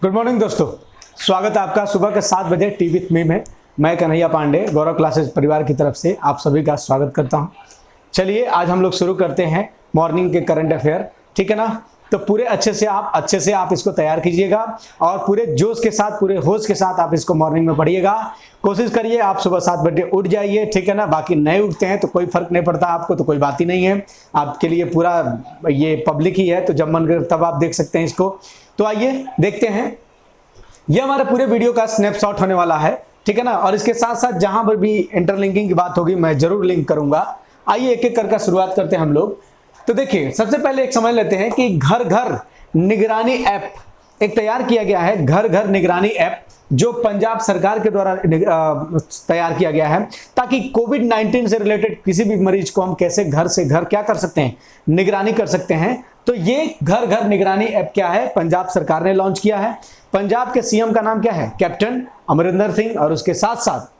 Good morning दोस्तों, स्वागत है आपका सुबह के 7 बजे टी विथ मी में। मैं कन्हैया पांडे गौरव क्लासेस परिवार की तरफ से आप सभी का स्वागत करता हूं। चलिए आज हम लोग शुरू करते हैं मॉर्निंग के करंट अफेयर, ठीक है ना। तो पूरे अच्छे से आप इसको तैयार कीजिएगा और पूरे जोश के साथ, पूरे होश के साथ आप इसको मॉर्निंग में पढ़िएगा। कोशिश करिए आप सुबह 7 बजे उठ जाइए, ठीक है ना। बाकी नहीं उठते हैं तो कोई फर्क नहीं पड़ता आपको, तो कोई बात ही नहीं है। आपके लिए पूरा ये पब्लिक ही है, तो जब मन करे तब आप देख सकते हैं इसको। तो आइए देखते हैं, ये हमारे पूरे वीडियो का स्नैपशॉट होने वाला है, ठीक है ना। और इसके साथ साथ जहां पर भी इंटरलिंकिंग की बात होगी मैं जरूर लिंक करूंगा। आइए एक एक करके शुरुआत करते हैं हम लोग। तो देखिए सबसे पहले एक समझ लेते हैं कि घर घर निगरानी ऐप एक तैयार किया गया है। घर घर निगरानी ऐप जो पंजाब सरकार के द्वारा तैयार किया गया है, ताकि कोविड-19 से रिलेटेड किसी भी मरीज को हम कैसे घर से घर क्या कर सकते हैं, निगरानी कर सकते हैं। तो ये घर घर निगरानी ऐप क्या है, पंजाब सरकार ने लॉन्च किया है। पंजाब के सीएम का नाम क्या है, कैप्टन अमरिंदर सिंह, और उसके साथ साथ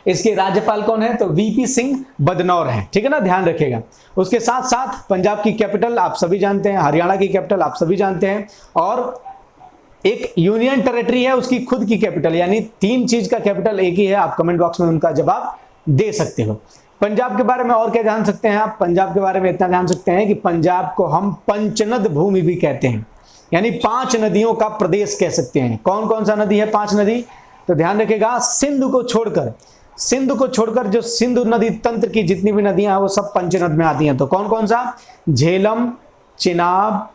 इसके राज्यपाल कौन है, तो वीपी सिंह बदनौर है, ठीक है ना, ध्यान रखिएगा। उसके साथ साथ पंजाब की कैपिटल आप सभी जानते हैं, हरियाणा की कैपिटल आप सभी जानते हैं, और एक यूनियन टेरिटरी है उसकी खुद की कैपिटल, यानी 3 चीज का कैपिटल एक ही है। आप कमेंट बॉक्स में उनका जवाब दे सकते हो। पंजाब के बारे में और क्या जान सकते हैं आप, पंजाब के बारे में इतना जान सकते हैं कि पंजाब को हम पंचनद भूमि भी कहते हैं, यानी 5 नदियों का प्रदेश कह सकते हैं। कौन कौन सा नदी है 5 नदी, तो ध्यान रखिएगा। सिंधु को छोड़कर जो सिंधु नदी तंत्र की जितनी भी नदियां हैं वो सब पंचनद में आती हैं। तो कौन कौन सा, झेलम, चिनाब,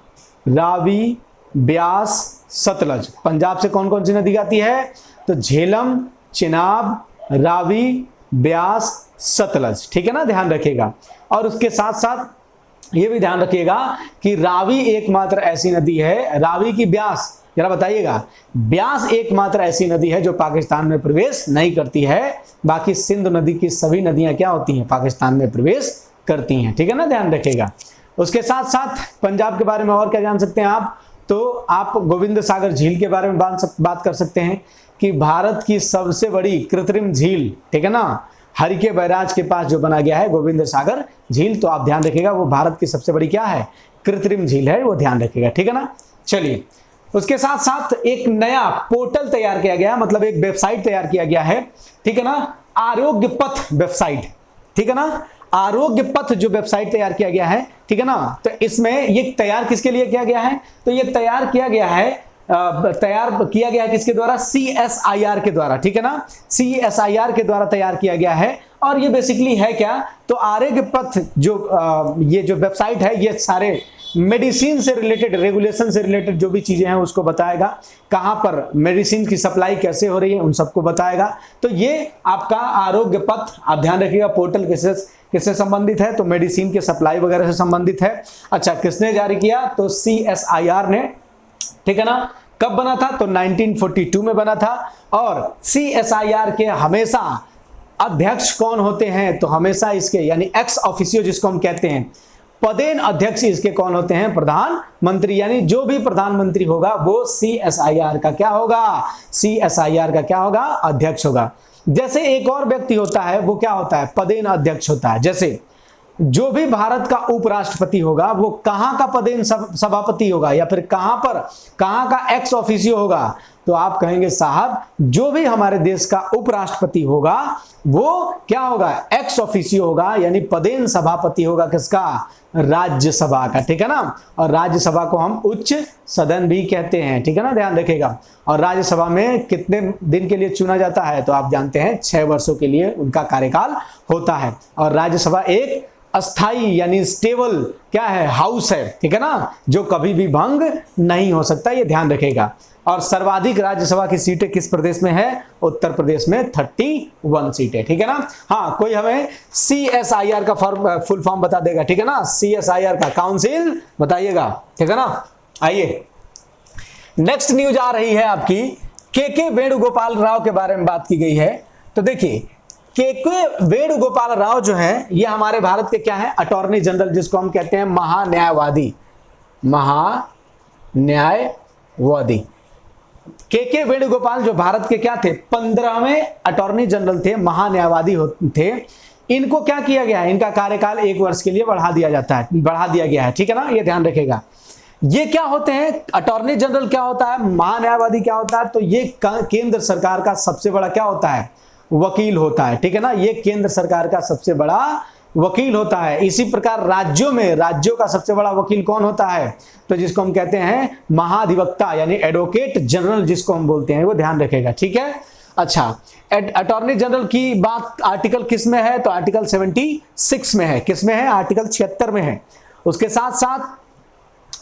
रावी, ब्यास, सतलज। पंजाब से कौन कौन सी नदी आती है, तो झेलम, चिनाब, रावी, ब्यास, सतलज, ठीक है ना, ध्यान रखिएगा। और उसके साथ साथ ये भी ध्यान रखिएगा कि रावी एकमात्र ऐसी नदी है, रावी की ब्यास, जरा बताइएगा, ब्यास एकमात्र ऐसी नदी है जो पाकिस्तान में प्रवेश नहीं करती है। बाकी सिंधु नदी की सभी नदियां क्या होती हैं, पाकिस्तान में प्रवेश करती हैं, ठीक है ना, ध्यान रखिएगा। उसके साथ साथ पंजाब के बारे में और क्या जान सकते हैं आप, तो आप गोविंद सागर झील के बारे में बात कर सकते हैं कि भारत की सबसे बड़ी कृत्रिम झील, ठीक है ना, हरिके बैराज के पास जो बना गया है गोविंद सागर झील, तो आप ध्यान रखिएगा वो भारत की सबसे बड़ी क्या है, कृत्रिम झील है, वो ध्यान रखिएगा, ठीक है ना। चलिए उसके साथ साथ एक नया पोर्टल तैयार किया गया, मतलब एक वेबसाइट तैयार किया गया है, ठीक है ना, आरोग्य पथ वेबसाइट, ठीक है ना, आरोग्य पथ जो वेबसाइट तैयार किया गया है, ठीक है ना। तो इसमें ये तैयार किसके लिए किया गया है, तो ये तैयार किया गया है किसके द्वारा, CSIR के द्वारा, ठीक है ना, CSIR के द्वारा तैयार किया गया है। और ये बेसिकली है क्या, तो आरोग्य पथ जो ये जो वेबसाइट है ये सारे मेडिसिन से रिलेटेड, रेगुलेशन से रिलेटेड जो भी चीजें हैं उसको बताएगा, कहां पर मेडिसिन की सप्लाई कैसे हो रही है उन सबको बताएगा। तो ये आपका आरोग्य पथ, आप ध्यान रखिएगा, पोर्टल किससे संबंधित है, तो मेडिसिन के सप्लाई वगैरह से संबंधित है। अच्छा, किसने जारी किया, तो CSIR ने, ठीक है ना। कब बना था, तो 1942 में बना था। और CSIR के हमेशा अध्यक्ष कौन होते हैं, तो हमेशा इसके यानी एक्स ऑफिसियो जिसको हम कहते हैं, पदेन अध्यक्ष इसके कौन होते हैं, प्रधानमंत्री, यानी जो भी प्रधानमंत्री होगा वो CSIR का क्या होगा, CSIR का क्या होगा, अध्यक्ष होगा। जैसे एक और व्यक्ति होता है वो क्या होता है, पदेन अध्यक्ष होता है। जैसे जो भी भारत का उपराष्ट्रपति होगा वो कहां का पदेन सभापति होगा, या फिर कहां का एक्स ऑफिसियो होगा, तो आप कहेंगे साहब जो भी हमारे देश का उपराष्ट्रपति होगा वो क्या होगा, एक्स ऑफिसियो होगा, यानी पदेन सभापति होगा किसका, राज्यसभा का, ठीक है ना। और राज्यसभा को हम उच्च सदन भी कहते हैं, ठीक है ना, ध्यान रखिएगा। और राज्यसभा में कितने दिन के लिए चुना जाता है, तो आप जानते हैं 6 वर्षों के लिए उनका कार्यकाल होता है। और राज्यसभा एक अस्थाई यानी स्टेबल क्या है, हाउस है, ठीक है ना, जो कभी भी भंग नहीं हो सकता, ये ध्यान रखेगा। और सर्वाधिक राज्यसभा की सीटें किस प्रदेश में है, उत्तर प्रदेश में 31 सीटें, ठीक है ना। हाँ, कोई हमें CSIR का फुल फॉर्म बता देगा, ठीक है ना, CSIR का काउंसिल बताइएगा, ठीक है ना। आइए नेक्स्ट न्यूज आ रही है आपकी, के वेणुगोपाल राव के बारे में बात की गई है। तो देखिए के वेणुगोपाल राव जो है ये हमारे भारत के क्या है, अटॉर्नी जनरल, जिसको हम कहते हैं महान्यायवादी, के वेणुगोपाल जो भारत के क्या थे, 15वें अटॉर्नी जनरल थे, महान्यायवादी थे। इनको क्या किया गया है, इनका कार्यकाल 1 वर्ष के लिए बढ़ा दिया गया है, ठीक है ना, ये ध्यान रखेगा। ये क्या होते हैं? अटॉर्नी जनरल क्या होता है, महान्यायवादी क्या होता है? तो ये केंद्र सरकार का सबसे बड़ा क्या होता है? वकील होता है, ठीक है ना। ये केंद्र सरकार का सबसे बड़ा वकील होता है। इसी प्रकार राज्यों में, राज्यों का सबसे बड़ा वकील कौन होता है? तो जिसको हम कहते हैं महाधिवक्ता, यानी एडवोकेट जनरल जिसको हम बोलते हैं, वो ध्यान रखेगा, ठीक है। अच्छा, अटॉर्नी जनरल की बात आर्टिकल किस में है? तो आर्टिकल 76 में है। किस में है? आर्टिकल 76 में है। उसके साथ साथ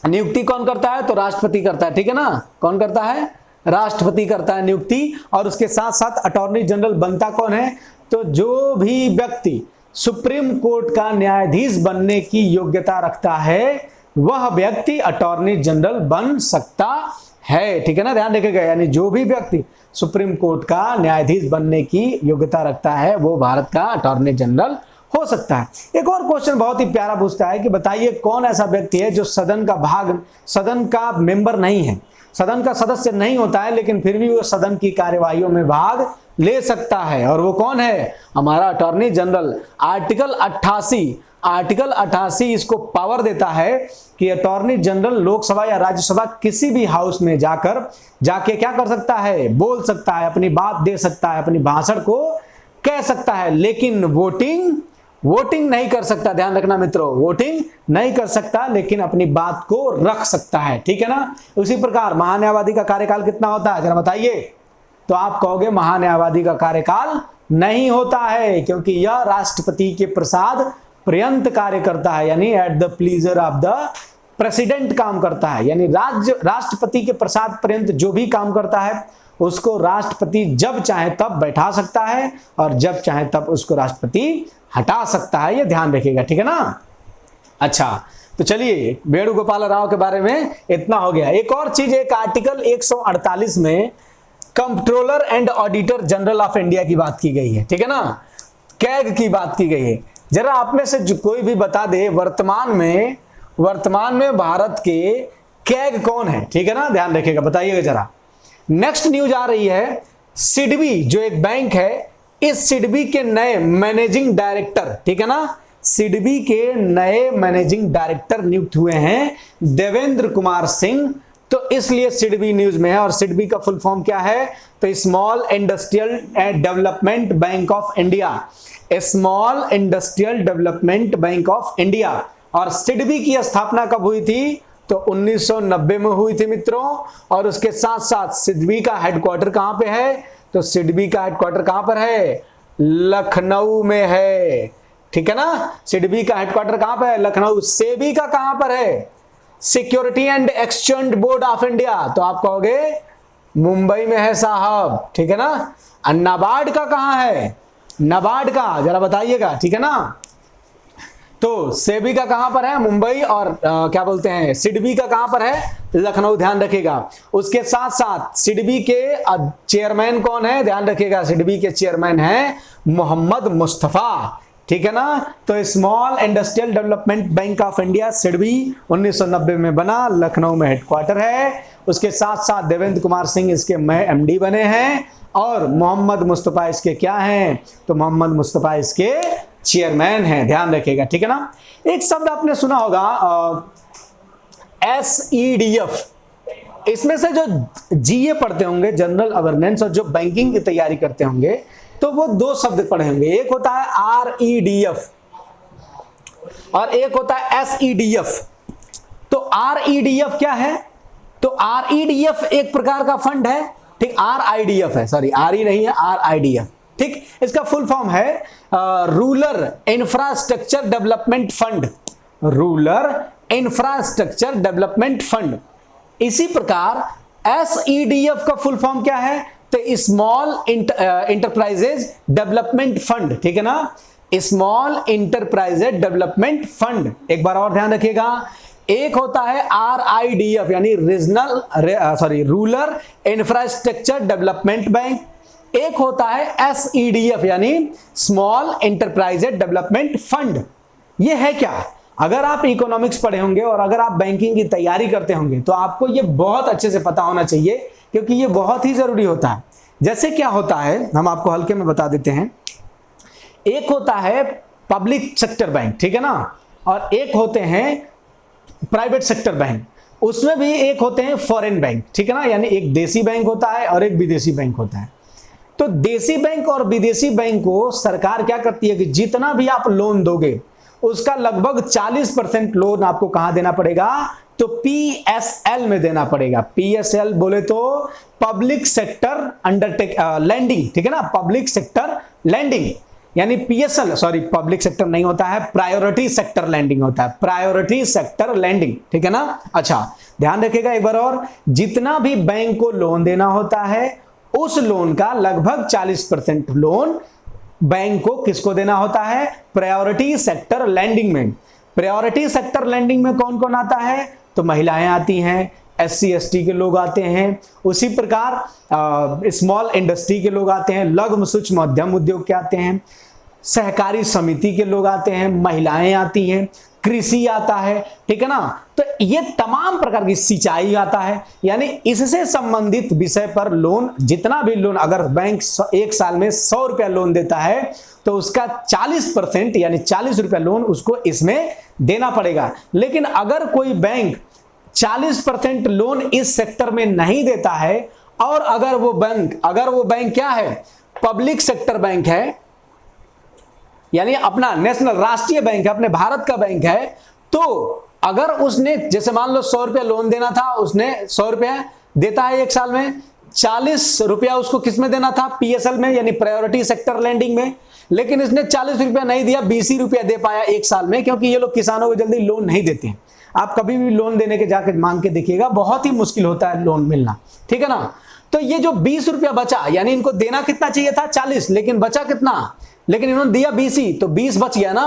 नियुक्ति कौन करता है? तो राष्ट्रपति करता है, ठीक है ना। कौन करता है? राष्ट्रपति करता है नियुक्ति। और उसके साथ साथ अटॉर्नी जनरल बनता कौन है? तो जो भी व्यक्ति सुप्रीम कोर्ट का न्यायाधीश बनने की योग्यता रखता है, वह व्यक्ति अटॉर्नी जनरल बन सकता है, ठीक है ना, ध्यान रखिएगा। यानी जो भी व्यक्ति सुप्रीम कोर्ट का न्यायाधीश बनने की योग्यता रखता है, वो भारत का अटॉर्नी जनरल हो सकता है। एक और क्वेश्चन बहुत ही प्यारा पूछता है कि बताइए कौन ऐसा व्यक्ति है जो सदन का मेंबर नहीं है, सदन का सदस्य नहीं होता है, लेकिन फिर भी वो सदन की कार्यवाहियों में भाग ले सकता है, और वो कौन है? हमारा अटॉर्नी जनरल। आर्टिकल 88 इसको पावर देता है कि अटॉर्नी जनरल लोकसभा या राज्यसभा किसी भी हाउस में जाके क्या कर सकता है? बोल सकता है, अपनी बात दे सकता है, अपनी भाषण को कह सकता है, लेकिन वोटिंग नहीं कर सकता। ध्यान रखना मित्रों, वोटिंग नहीं कर सकता, लेकिन अपनी बात को रख सकता है, ठीक है ना। उसी प्रकार महान्यायवादी का कार्यकाल कितना होता है? जरा बताइए। तो आप कहोगे महान्यायवादी का कार्यकाल नहीं होता है, क्योंकि यह राष्ट्रपति के प्रसाद पर्यंत कार्य करता है, यानी at the pleaser of the president काम करता है। यानी राष्ट्रपति के प्रसाद पर्यंत जो भी काम करता है, उसको राष्ट्रपति जब चाहे तब बैठा सकता है, और जब चाहे तब उसको राष्ट्रपति हटा सकता है। ये ध्यान रखिएगा, ठीक है ना। अच्छा, तो चलिए वेणुगोपाल राव के बारे में इतना हो गया। एक और चीज, एक आर्टिकल 148 में controller and auditor general of India की बात की गई है, ठीक है ना। कैग की बात की गई है। जरा आप में से जो कोई भी बता दे वर्तमान में भारत के कैग कौन है, ठीक है ना, ध्यान रखिएगा, बताइएगा जरा। नेक्स्ट न्यूज आ रही है, सिडबी जो एक बैंक है, इस सिडबी के नए मैनेजिंग डायरेक्टर, ठीक है ना, सिडबी के नए मैनेजिंग डायरेक्टर नियुक्त हुए हैं देवेंद्र कुमार सिंह। तो इसलिए सिडबी न्यूज में है। और सिडबी का फुल फॉर्म क्या है? तो small industrial development bank of India, small industrial development bank of India. और सिडबी की स्थापना कब हुई थी? तो 1990 में हुई थी मित्रों। और उसके साथ साथ सिडबी का हेडक्वार्टर कहां पे है? तो सिडबी का हेडक्वार्टर कहां पर है? लखनऊ में है, ठीक है ना। सिडबी का हेडक्वार्टर कहां पर है? लखनऊ। सेबी का कहां पर है? Security and exchange board of India. तो आप कहोगे मुंबई में है साहब, ठीक है ना। नाबार्ड का कहां है? नाबार्ड का जरा बताइएगा, ठीक है ना। तो सेबी का कहां पर है? मुंबई। और क्या बोलते हैं, सिडबी का कहां पर है? लखनऊ, ध्यान रखिएगा। उसके साथ साथ सिडबी के चेयरमैन कौन है? ध्यान रखिएगा, सिडबी के चेयरमैन हैं मोहम्मद मुस्तफा, ठीक है ना। तो small industrial development bank of India SIDBI 1990 में बना, लखनऊ में हेडक्वार्टर है। उसके साथ साथ देवेंद्र कुमार सिंह इसके एमडी बने हैं, और मोहम्मद मुस्तफा इसके क्या हैं? तो मोहम्मद मुस्तफा इसके चेयरमैन हैं, ध्यान रखिएगा, ठीक है ना। एक शब्द आपने सुना होगा SEDF। इसमें से जो जीए पढ़ते होंगे, जनरल अवेयरनेस, और जो बैंकिंग की तैयारी करते होंगे, तो वो दो शब्द पढ़े होंगे। एक होता है REDF और एक होता है SEDF। तो REDF क्या है? तो REDF एक प्रकार का फंड है, ठीक। RIDF है, सॉरी RE नहीं है, RIDF, ठीक। इसका फुल फॉर्म है rural infrastructure development fund, rural infrastructure development fund. इसी प्रकार SEDF का फुल फॉर्म क्या है? तो स्मॉल इंटरप्राइजेज डेवलपमेंट फंड, ठीक है ना, स्मॉल इंटरप्राइजेज डेवलपमेंट फंड। एक बार और ध्यान रखिएगा, एक होता है RIDF यानी रूरल इंफ्रास्ट्रक्चर डेवलपमेंट बैंक, एक होता है SEDF यानी स्मॉल इंटरप्राइजेज डेवलपमेंट फंड। ये है क्या? अगर आप इकोनॉमिक्स पढ़े होंगे और अगर आप बैंकिंग की तैयारी करते होंगे, तो आपको ये बहुत अच्छे से पता होना चाहिए, क्योंकि ये बहुत ही जरूरी होता है। जैसे क्या होता है, हम आपको हल्के में बता देते हैं। एक होता है पब्लिक सेक्टर बैंक, ठीक है ना, और एक होते हैं प्राइवेट सेक्टर बैंक। उसमें भी एक होते हैं फॉरेन बैंक, ठीक है ना, यानी एक देसी बैंक होता है और एक विदेशी बैंक होता है। तो देसी बैंक और विदेशी बैंक को सरकार क्या करती है कि जितना भी आप लोन दोगे उसका लगभग 40% लोन आपको कहां देना पड़ेगा, तो पीएसएल में देना पड़ेगा। पीएसएल बोले तो पब्लिक सेक्टर अंडरटेक लैंडिंग, ठीक है ना, पब्लिक सेक्टर लैंडिंग, यानी पीएसएल, सॉरी पब्लिक सेक्टर नहीं होता है, प्रायोरिटी सेक्टर लैंडिंग होता है, प्रायोरिटी सेक्टर लैंडिंग, ठीक है ना। अच्छा ध्यान रखिएगा एक बार और, जितना भी बैंक को लोन देना होता है उस लोन का लगभग 40% लोन बैंक को किसको देना होता है, प्रायोरिटी सेक्टर लैंडिंग में। प्रायोरिटी सेक्टर लैंडिंग में कौन कौन आता है, तो महिलाएं आती हैं, एससी एसटी के लोग आते हैं, उसी प्रकार स्मॉल इंडस्ट्री के लोग आते हैं, लघु सूक्ष्म मध्यम उद्योग के आते हैं, सहकारी समिति के लोग आते हैं, महिलाएं आती हैं, कृषि आता है, ठीक है ना। तो ये तमाम प्रकार की सिंचाई आता है, यानी इससे संबंधित विषय पर लोन, जितना भी लोन, अगर बैंक एक साल में 100 रुपया लोन देता है तो उसका 40% यानी 40 रुपया लोन उसको इसमें देना पड़ेगा। लेकिन अगर कोई बैंक 40% लोन इस सेक्टर में नहीं देता है और अगर वो बैंक क्या है, पब्लिक सेक्टर बैंक है, यानी अपना नेशनल राष्ट्रीय बैंक है, अपने भारत का बैंक है, तो अगर उसने जैसे मान लो 100 रुपया लोन देना था, उसने 100 रुपया देता है एक साल में, 40 रुपया उसको किस में देना था, पीएसएल में, यानी प्रायोरिटी सेक्टर लैंडिंग में, लेकिन इसने 40 रुपया नहीं दिया, 20 रुपया दे पाया एक साल में, क्योंकि ये लोग किसानों को जल्दी लोन नहीं देते हैं। आप कभी भी लोन देने के जाकर मांग के देखिएगा, बहुत ही मुश्किल होता है लोन मिलना, ठीक है ना। तो ये जो 20 रुपया बचा, यानी इनको देना कितना चाहिए था, 40, लेकिन बचा कितना, लेकिन इन्होंने दिया 20 ही, तो 20 बच गया ना।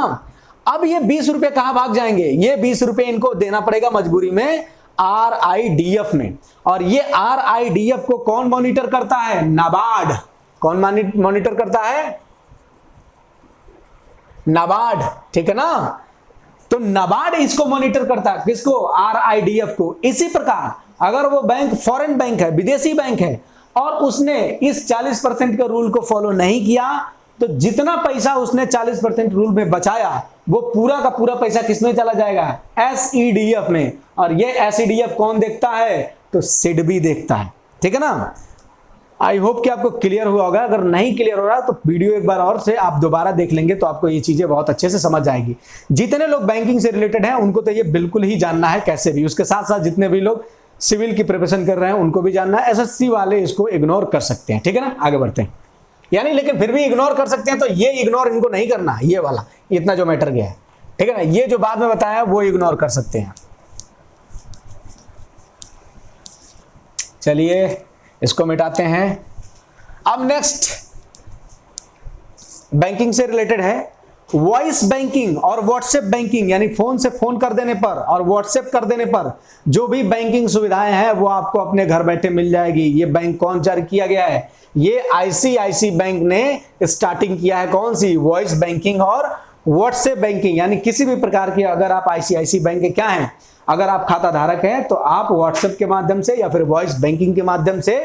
अब ये 20 रुपए कहां भाग जाएंगे, ये 20 रुपए इनको देना पड़ेगा मजबूरी में आरआईडीएफ में, और ये आरआईडीएफ को कौन मॉनिटर करता है, नाबार्ड। कौन मॉनिटर करता है, नाबार्ड, ठीक है ना। तो नाबार्ड इसको मॉनिटर करता है, किसको, आरआईडीएफ को। इसी प्रकार अगर वो बैंक फॉरेन बैंक है, विदेशी बैंक है, और उसने इस 40% के रूल को फॉलो नहीं किया, तो जितना पैसा उसने 40% रूल में बचाया वो पूरा का पूरा पैसा किसमें चला जाएगा, एसईडीएफ में। और ये एसईडीएफ कौन देखता है, तो सिडबी देखता है, ठीक है ना। आई होप कि आपको क्लियर हुआ होगा, अगर नहीं क्लियर हो रहा तो वीडियो एक बार और से आप दोबारा देख लेंगे तो आपको ये चीजें बहुत अच्छे से समझ आएगी। जितने लोग बैंकिंग से रिलेटेड हैं उनको तो ये बिल्कुल ही जानना है कैसे भी, उसके साथ साथ जितने भी लोग सिविल की प्रिपरेशन कर रहे हैं उनको भी जानना है। एसएससी वाले इसको इग्नोर कर सकते हैं, ठीक है ना। आगे बढ़ते हैं, यानी लेकिन फिर भी इग्नोर कर सकते हैं, तो ये इग्नोर इनको नहीं करना, ये वाला इतना जो मैटर गया है, ठीक है ना, ये जो बाद में बताया वो इग्नोर कर सकते हैं। चलिए इसको मिटाते हैं। अब नेक्स्ट बैंकिंग से रिलेटेड है वॉइस बैंकिंग और व्हाट्सएप बैंकिंग, यानी फोन से फोन कर देने पर और व्हाट्सएप कर देने पर जो भी बैंकिंग सुविधाएं हैं वो आपको अपने घर बैठे मिल जाएगी। ये बैंक कौन जारी किया गया है, ये आईसीआईसी बैंक ने स्टार्टिंग किया है, कौन सी, वॉइस बैंकिंग और व्हाट्सएप बैंकिंग। यानी किसी भी प्रकार की, अगर आप आईसीआईसी बैंक के क्या हैं, अगर आप खाता धारक हैं तो आप व्हाट्सएप के माध्यम से या फिर वॉइस बैंकिंग के माध्यम से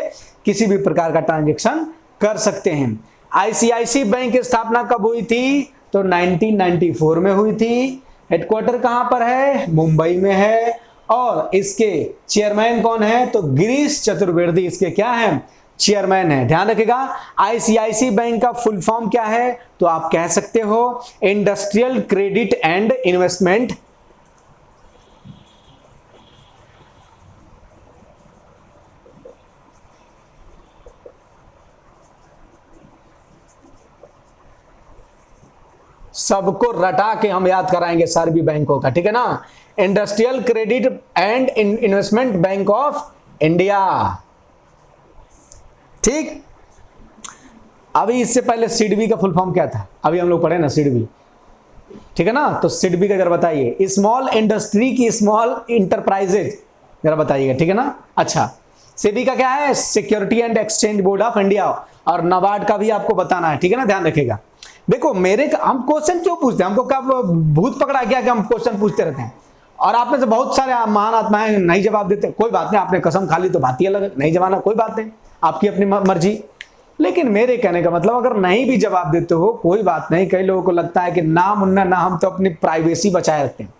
किसी भी प्रकार का ट्रांजेक्शन कर सकते हैं। आईसीआईसी बैंक की स्थापना कब हुई थी, तो 1994 में हुई थी। हेडक्वार्टर कहां पर है, मुंबई में है, और इसके चेयरमैन कौन है, तो गिरीश चतुर्वेदी इसके क्या हैं, चेयरमैन है। ध्यान रखिएगा, आईसीआईसी बैंक का फुल फॉर्म क्या है, तो आप कह सकते हो इंडस्ट्रियल क्रेडिट एंड इन्वेस्टमेंट सबको रटा के हम याद कराएंगे सारे भी बैंकों का, ठीक है ना। Industrial credit and investment bank of India, ठीक। अभी इससे पहले सिडबी का फुल फॉर्म क्या था, अभी हम लोग पढ़े ना सिडबी, ठीक है ना। तो सिडबी का जरा बताइए, स्मॉल इंडस्ट्री की स्मॉल इंटरप्राइजेज, जरा बताइएगा, ठीक है ना। अच्छा, सिडबी का क्या है, security and exchange board of India, और नाबार्ड का भी आपको बताना है, ठीक है ना, ध्यान रखिएगा। देखो हम क्वेश्चन क्यों पूछते हैं, हमको कब भूत पकड़ा गया कि हम क्वेश्चन पूछते रहते हैं, और आप में से बहुत सारे महान आत्माएं नहीं जवाब देते, कोई बात नहीं, आपने कसम खा ली तो बात ही अलग, नहीं जवाना कोई बात नहीं, आपकी अपनी मर्जी। लेकिन मेरे कहने का मतलब अगर नहीं भी जवाब देते हो कोई बात नहीं। कई लोगों को लगता है कि ना मुन्ना ना, हम तो अपनी प्राइवेसी बचाए रखते हैं,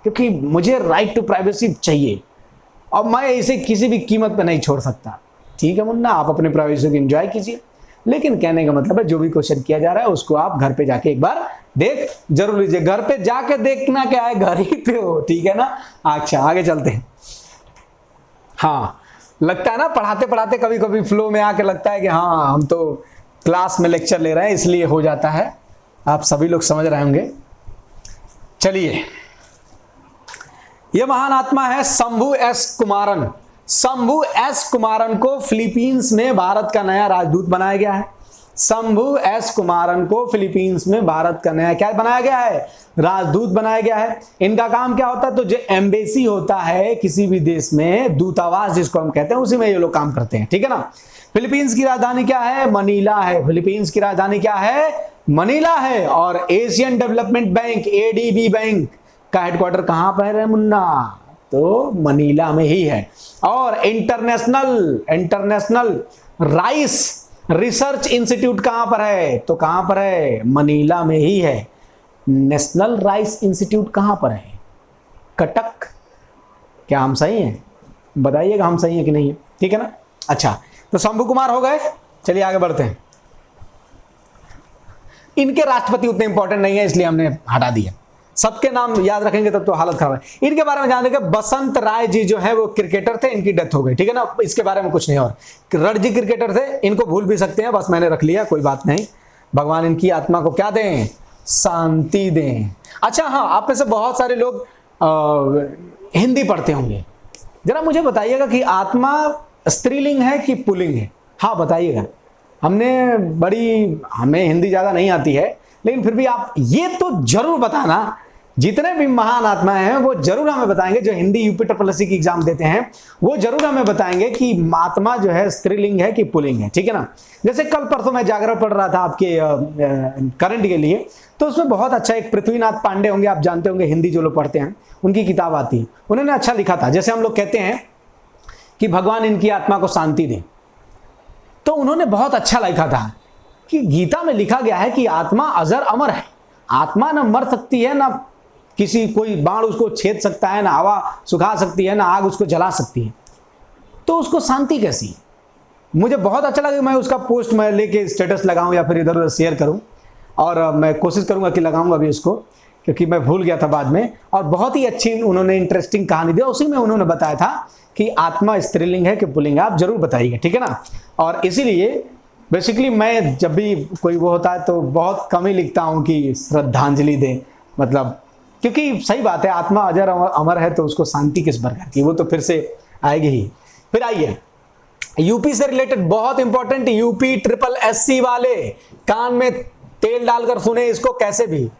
क्योंकि मुझे राइट टू प्राइवेसी चाहिए, और मैं इसे किसी भी कीमत पे नहीं छोड़ सकता। ठीक है मुन्ना, आप अपने प्राइवेसी को एंजॉय कीजिए, लेकिन कहने का मतलब है जो भी क्वेश्चन किया जा रहा है उसको आप घर पे जाके एक बार देख जरूर लीजिए। घर पे जाके देखना क्या है, घर ही पे हो, ठीक है ना। अच्छा आगे चलते हैं। हाँ, लगता है ना पढ़ाते पढ़ाते कभी कभी फ्लो में आके लगता है कि हाँ हम तो क्लास में लेक्चर ले रहे हैं, इसलिए हो जाता है। आप सभी लोग समझ रहे होंगे। चलिए, यह महान आत्मा है शंभू एस कुमारन। शंभू एस कुमारन को फिलीपींस में भारत का नया राजदूत बनाया गया है। शंभू एस कुमारन को फिलीपींस में भारत का नया क्या बनाया गया है, राजदूत बनाया गया है। इनका काम क्या होता है, तो जो एम्बेसी होता है किसी भी देश में, दूतावास जिसको हम कहते हैं, उसी में ये लोग काम करते हैं। ठीक है ना। फिलीपींस की राजधानी क्या है, मनीला है। फिलीपींस की राजधानी क्या है, मनीला है। और Asian development bank ADB bank का हेडक्वार्टर कहां पर है मुन्ना, तो मनीला में ही है। और इंटरनेशनल राइस रिसर्च इंस्टीट्यूट कहां पर है, तो कहां पर है, मनीला में ही है। नेशनल राइस इंस्टीट्यूट कहां पर है, कटक। क्या हम सही हैं, बताइएगा हम सही है कि नहीं है। ठीक है ना। अच्छा, तो शंभू कुमार हो गए। चलिए आगे बढ़ते हैं। इनके राष्ट्रपति उतने इंपॉर्टेंट नहीं है, इसलिए हमने हटा दिया। सबके नाम याद रखेंगे तब तो हालत खराब है। इनके बारे में जान लेंगे। बसंत राय जी जो है वो क्रिकेटर थे, इनकी डेथ हो गई। ठीक है ना, इसके बारे में कुछ नहीं। और रणजी क्रिकेटर थे, इनको भूल भी सकते हैं, बस मैंने रख लिया, कोई बात नहीं। भगवान इनकी आत्मा को क्या दें, शांति दें। अच्छा हाँ, आप में से बहुत सारे लोग हिंदी पढ़ते होंगे। जरा मुझे बताइएगा कि आत्मा स्त्रीलिंग है कि पुल्लिंग है। हाँ बताइएगा। हमें हिंदी ज्यादा नहीं आती है, लेकिन फिर भी आप ये तो जरूर बताना। जितने भी महान आत्माएं हैं वो जरूर हमें बताएंगे, जो हिंदी यूपी ट्रिपल की एग्जाम देते हैं वो जरूर हमें बताएंगे कि आत्मा जो है स्त्रीलिंग है कि पुल्लिंग है। ठीक है ना। जैसे कल परसों मैं जागरण पढ़ रहा था आपके करंट के लिए, तो उसमें बहुत अच्छा एक पृथ्वीनाथ पांडे होंगे, आप जानते होंगे, हिंदी जो लोग पढ़ते हैं उनकी किताब आती है, उन्होंने अच्छा लिखा था। जैसे हम लोग कहते हैं कि भगवान इनकी आत्मा को शांति दें, तो उन्होंने बहुत अच्छा लिखा था कि गीता में लिखा गया है कि आत्मा अजर अमर है। आत्मा ना मर सकती है, ना किसी कोई बाण उसको छेद सकता है, ना हवा सुखा सकती है, ना आग उसको जला सकती है, तो उसको शांति कैसी। मुझे बहुत अच्छा लगा। मैं उसका पोस्ट मैं लेके स्टेटस लगाऊं या फिर इधर उधर शेयर करूं, और मैं कोशिश करूंगा कि लगाऊंगा भी उसको, क्योंकि मैं भूल गया था बाद में। और बहुत ही अच्छी उन्होंने इंटरेस्टिंग कहानी दी, उसी में उन्होंने बताया था कि आत्मा स्त्रीलिंग है कि पुल्लिंग है। आप जरूर बताइएगा। ठीक है ना। और इसीलिए बेसिकली मैं जब भी कोई वो होता है तो बहुत कम ही लिखता हूं कि श्रद्धांजलि दे, मतलब क्योंकि सही बात है, आत्मा अजर अमर है तो उसको शांति किस प्रकार की, वो तो फिर से आएगी ही। फिर आइए, यूपी से रिलेटेड बहुत इंपॉर्टेंट, यूपी SSSC वाले कान में तेल डालकर सुने इसको कैसे भी।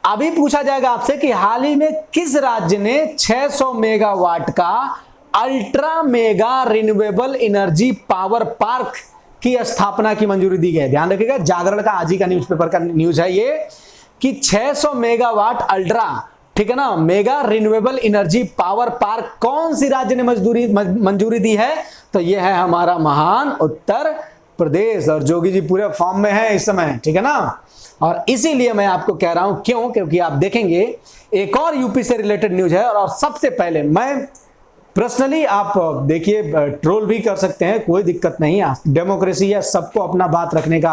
अभी पूछा जाएगा आपसे कि हाल ही में किस राज्य ने 600 मेगावाट का ultra mega renewable energy power park की स्थापना की मंजूरी दी गई। ध्यान रखिएगा, जागरण का आज ही का न्यूज़पेपर का न्यूज है ये, कि 600 मेगावाट अल्ट्रा, ठीक है ना, mega renewable energy power park कौन सी राज्य ने मंजूरी दी है, तो ये है हमारा महान उत्तर प्रदेश। और जोगी जी पूरे फॉर्म में है इस समय। ठीक है ना। और इसीलिए मैं आपको कह रहा हूं, क्यों, क्योंकि आप देखेंगे एक और यूपी से रिलेटेड न्यूज है। और सबसे पहले मैं पर्सनली, आप देखिए ट्रोल भी कर सकते हैं, कोई दिक्कत नहीं है, डेमोक्रेसी है, सबको अपना बात रखने का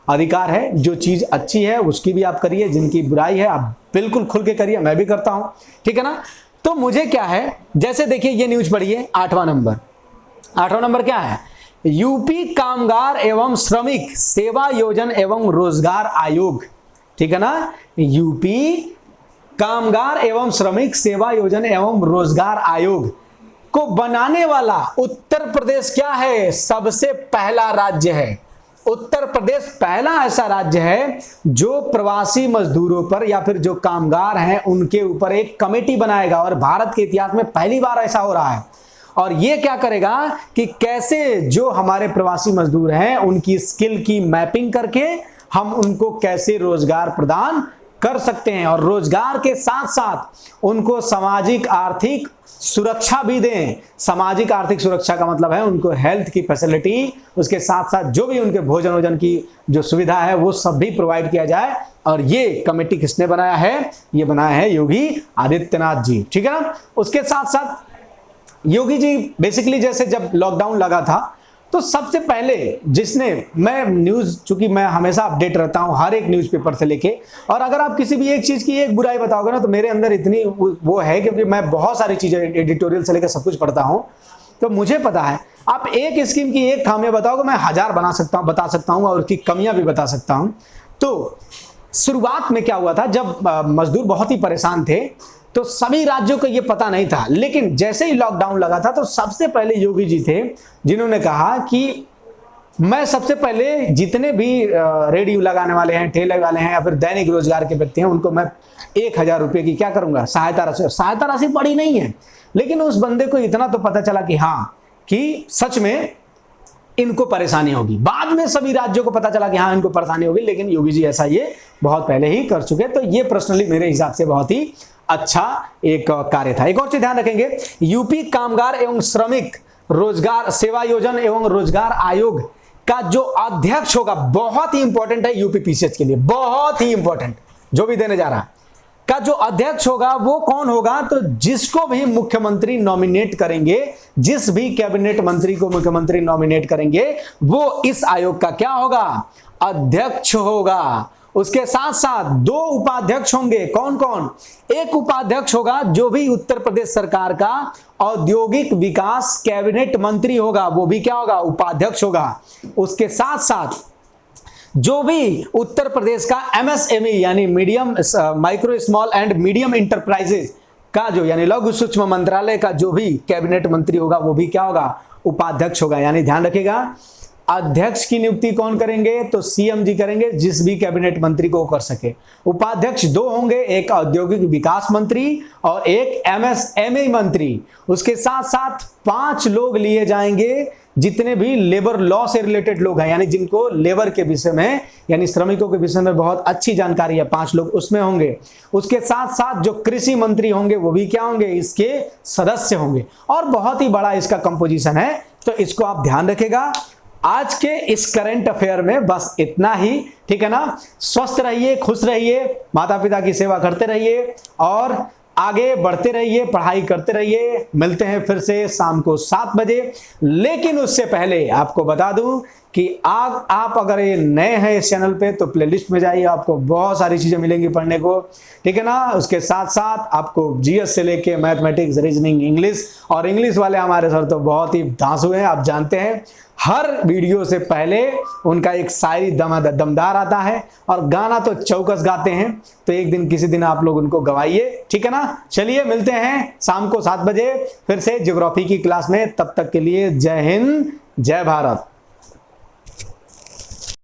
अधिकार है। जो चीज अच्छी है उसकी भी आप करिए, जिनकी बुराई है आप बिल्कुल खुल के करिए, मैं भी करता हूं। ठीक है ना। तो मुझे क्या है, जैसे देखिए ये न्यूज पढ़िए, 8वां नंबर क्या है, यूपी कामगार एवं श्रमिक सेवा योजन एवं रोजगार आयोग। ठीक है ना। यूपी कामगार एवं श्रमिक सेवा योजन एवं रोजगार आयोग को बनाने वाला उत्तर प्रदेश क्या है, सबसे पहला राज्य है। उत्तर प्रदेश पहला ऐसा राज्य है जो प्रवासी मजदूरों पर या फिर जो कामगार हैं उनके ऊपर एक कमेटी बनाएगा, और भारत के इतिहास में पहली बार ऐसा हो रहा है। और ये क्या करेगा कि कैसे जो हमारे प्रवासी मजदूर हैं उनकी स्किल की मैपिंग करके हम उनको कैसे रोजगार प्रदान कर सकते हैं, और रोजगार के साथ साथ उनको सामाजिक आर्थिक सुरक्षा भी दें। सामाजिक आर्थिक सुरक्षा का मतलब है उनको हेल्थ की फैसिलिटी, उसके साथ साथ जो भी उनके भोजन की जो सुविधा है वो सब भी प्रोवाइड किया जाए। और ये कमेटी किसने बनाया है, ये बनाया है योगी आदित्यनाथ जी। ठीक है ना। उसके साथ साथ योगी जी बेसिकली जैसे जब लॉकडाउन लगा था तो सबसे पहले जिसने, मैं न्यूज़, चूंकि मैं हमेशा अपडेट रहता हूं हर एक न्यूज़पेपर से लेके, और अगर आप किसी भी एक चीज़ की एक बुराई बताओगे ना तो मेरे अंदर इतनी वो है, क्योंकि मैं बहुत सारी चीज़ें एडिटोरियल से लेकर सब कुछ पढ़ता हूं, तो मुझे पता है आप एक स्कीम की एक खामियां बताओगे मैं 1000 बता सकता हूं और उसकी कमियां भी बता सकता हूं। तो शुरुआत में क्या हुआ था, जब मजदूर बहुत ही परेशान थे तो सभी राज्यों को ये पता नहीं था, लेकिन जैसे ही लॉकडाउन लगा था तो सबसे पहले योगी जी थे जिन्होंने कहा कि मैं सबसे पहले जितने भी रेडियो लगाने वाले हैं, ठेले वाले हैं या फिर दैनिक रोजगार के व्यक्ति हैं, उनको मैं 1000 रुपये की क्या करूंगा, सहायता राशि। सहायता राशि बड़ी नहीं है, लेकिन उस बंदे को इतना तो पता चला कि हाँ, कि सच में इनको परेशानी होगी। बाद में सभी राज्यों को पता चला कि हाँ इनको परेशानी होगी, लेकिन योगी जी ऐसा ये बहुत पहले ही कर चुके। तो ये पर्सनली मेरे हिसाब से बहुत ही अच्छा एक कार्य था। एक और चीज ध्यान रखेंगे, यूपी कामगार एवं श्रमिक रोजगार सेवा योजना एवं रोजगार आयोग का जो अध्यक्ष होगा, बहुत ही इंपॉर्टेंट है यूपी पीसीएच के लिए, बहुत ही इंपॉर्टेंट, जो भी देने जा रहा है, का जो अध्यक्ष होगा वो कौन होगा, तो जिसको भी मुख्यमंत्री नॉमिनेट करेंगे, जिस भी कैबिनेट मंत्री को मुख्यमंत्री नॉमिनेट करेंगे वो इस आयोग का क्या होगा, अध्यक्ष होगा। उसके साथ साथ 2 उपाध्यक्ष होंगे। कौन कौन? एक उपाध्यक्ष होगा जो भी उत्तर प्रदेश सरकार का औद्योगिक विकास कैबिनेट मंत्री होगा, वो भी क्या होगा, उपाध्यक्ष होगा। उसके साथ साथ जो भी उत्तर प्रदेश का एमएसएमई यानी medium micro small and medium enterprises का जो यानी लघु सूक्ष्म मंत्रालय का जो भी कैबिनेट मंत्री होगा वो भी क्या होगा, उपाध्यक्ष होगा। यानी ध्यान रखिएगा, अध्यक्ष की नियुक्ति कौन करेंगे, तो सीएम जी करेंगे, जिस भी कैबिनेट मंत्री को कर सके। उपाध्यक्ष 2 होंगे, एक औद्योगिक विकास मंत्री और एक एमएसएमई मंत्री। उसके साथ साथ 5 लोग लिए जाएंगे जितने भी लेबर लॉ से रिलेटेड लोग हैं, यानी जिनको लेबर के विषय में यानी श्रमिकों के विषय में बहुत अच्छी जानकारी है, 5 लोग उसमें होंगे। उसके साथ साथ जो कृषि मंत्री होंगे वो भी क्या होंगे, इसके सदस्य होंगे। और बहुत ही बड़ा इसका कंपोजिशन है, तो इसको आप ध्यान रखेगा। आज के इस करंट अफेयर में बस इतना ही, ठीक है ना। स्वस्थ रहिए, खुश रहिए, माता पिता की सेवा करते रहिए और आगे बढ़ते रहिए, पढ़ाई करते रहिए। मिलते हैं फिर से शाम को 7 बजे। लेकिन उससे पहले आपको बता दूं कि आप अगर ये नए हैं इस चैनल पे तो प्लेलिस्ट में जाइए, आपको बहुत सारी चीजें मिलेंगी पढ़ने को, ठीक है ना। उसके साथ साथ आपको जीएस से लेके मैथमेटिक्स, रीजनिंग, इंग्लिश, और इंग्लिश वाले हमारे सर तो बहुत ही धांसू हैं, आप जानते हैं। हर वीडियो से पहले उनका एक शायरी दमदार आता है और गाना तो चौकस गाते हैं, तो एक दिन किसी दिन आप लोग उनको गवाइए, ठीक है ना। चलिए मिलते हैं शाम को 7 बजे फिर से ज्योग्राफी की क्लास में। तब तक के लिए जय हिंद, जय भारत।